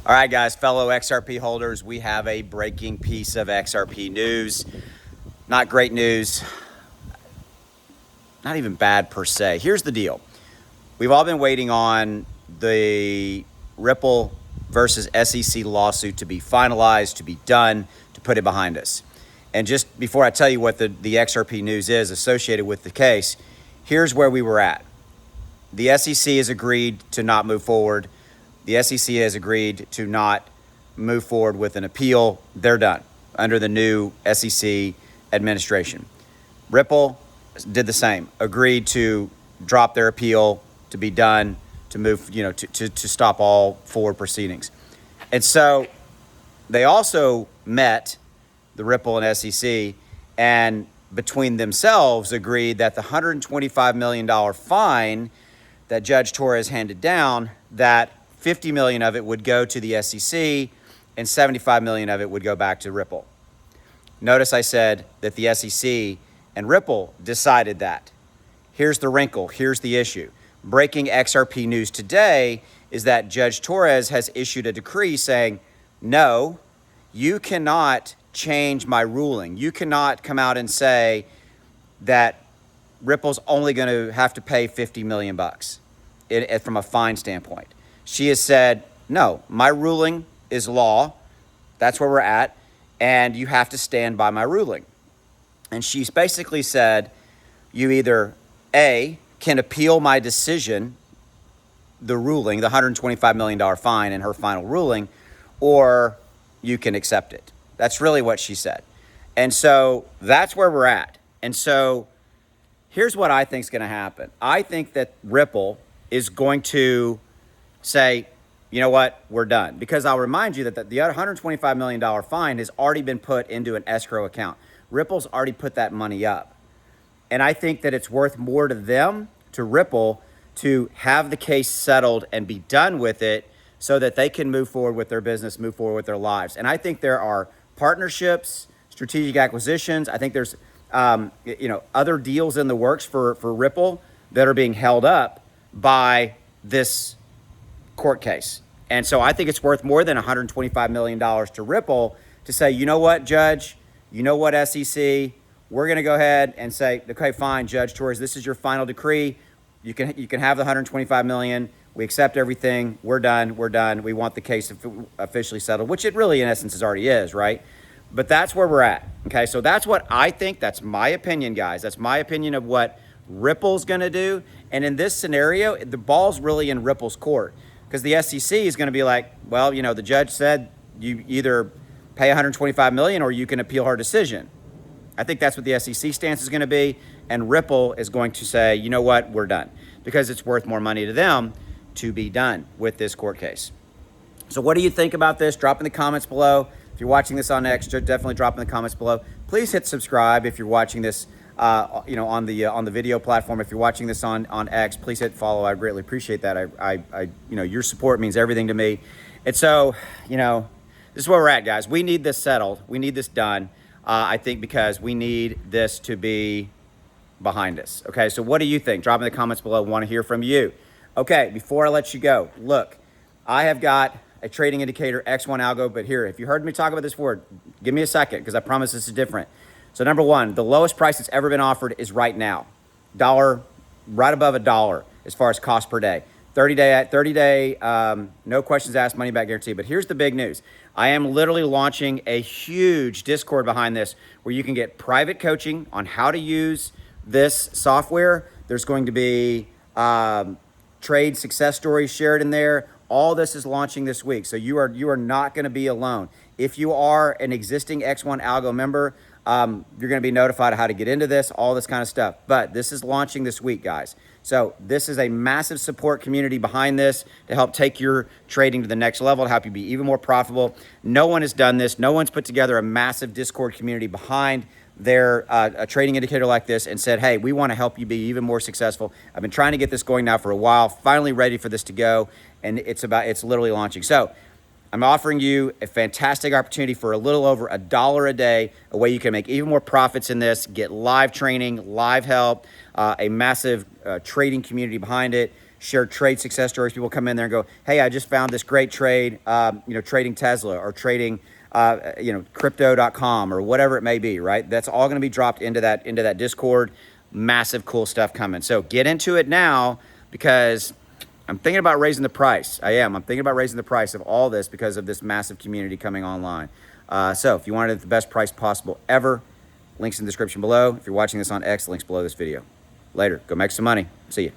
All right, guys, fellow XRP holders, we have a breaking piece of XRP news. Not great news, not even bad per se. Here's the deal. We've all been waiting on the Ripple versus SEC lawsuit to be finalized, to be done, to put it behind us. And just before I tell you what the XRP news is associated with the case, here's where we were at. The SEC has agreed to not move forward. The SEC has agreed to not move forward with an appeal. They're done under the new SEC administration. Ripple did the same, agreed to drop their appeal, to be done, to move, to stop all forward proceedings. And so they also met, the Ripple and SEC, and between themselves agreed that the $125 million fine that Judge Torres handed down, that 50 million of it would go to the SEC and 75 million of it would go back to Ripple. Notice I said that the SEC and Ripple decided that. Here's the wrinkle. Here's the issue. Breaking XRP news today is that Judge Torres has issued a decree saying, no, you cannot change my ruling. You cannot come out and say that Ripple's only going to have to pay 50 million bucks from a fine standpoint. She has said, no, my ruling is law. That's where we're at. And you have to stand by my ruling. And she's basically said, you either A, can appeal my decision, the ruling, the $125 million fine and her final ruling, or you can accept it. That's really what she said. And so that's where we're at. And so here's what I think is going to happen. I think that Ripple is going to say, you know what, we're done. Because I'll remind you that the $125 million fine has already been put into an escrow account. Ripple's already put that money up. And I think that it's worth more to them, to Ripple, to have the case settled and be done with it so that they can move forward with their business, move forward with their lives. And I think there are partnerships, strategic acquisitions. I think there's other deals in the works for Ripple that are being held up by this court case. And so I think it's worth more than $125 million to Ripple to say, you know what, Judge, you know what, SEC, we're going to go ahead and say, okay, fine, Judge Torres, this is your final decree. You can have the $125 million. We accept everything. We're done. We want the case officially settled, which it really, in essence, already is, right? But that's where we're at. Okay, so that's what I think. That's my opinion, guys. That's my opinion of what Ripple's going to do. And in this scenario, the ball's really in Ripple's court, because the SEC is going to be like, well, the judge said you either pay $125 million or you can appeal her decision. I think that's what the SEC stance is going to be. And Ripple is going to say, you know what, we're done, because it's worth more money to them to be done with this court case. So what do you think about this? Drop in the comments below. If you're watching this on X, definitely drop in the comments below. Please hit subscribe if you're watching this on the video platform. If you're watching this on X, please hit follow. I greatly appreciate that. Your support means everything to me. And so, this is where we're at, guys. We need this settled. We need this done. I think because we need this to be behind us. Okay, so what do you think? Drop in the comments below. I want to hear from you. Okay, before I let you go, look, I have got a trading indicator X1 algo, but here, if you heard me talk about this word, give me a second, because I promise this is different. So number one, the lowest price that's ever been offered is right now. Dollar, right above $1 as far as cost per day. 30-day, no questions asked, money back guarantee. But here's the big news. I am literally launching a huge Discord behind this where you can get private coaching on how to use this software. There's going to be trade success stories shared in there. All this is launching this week. So you are not going to be alone. If you are an existing X1 Algo member, you're going to be notified of how to get into this, all this kind of stuff. But this is launching this week, guys. So this is a massive support community behind this to help take your trading to the next level, to help you be even more profitable. No one has done this. No one's put together a massive Discord community behind their a trading indicator like this and said, hey, we want to help you be even more successful. I've been trying to get this going now for a while, finally ready for this to go, and it's literally launching. So I'm offering you a fantastic opportunity for a little over $1 a day, a way you can make even more profits in this, get live training, live help, a massive trading community behind it. share trade success stories. People come in there and go, hey, I just found this great trade, trading Tesla or trading, crypto.com or whatever it may be, right? That's all going to be dropped into that Discord. Massive cool stuff coming. So get into it now, because I'm thinking about raising the price. I'm thinking about raising the price of all this because of this massive community coming online. So if you wanted it at the best price possible ever, links in the description below. If you're watching this on X, links below this video. Later. Go make some money. See you.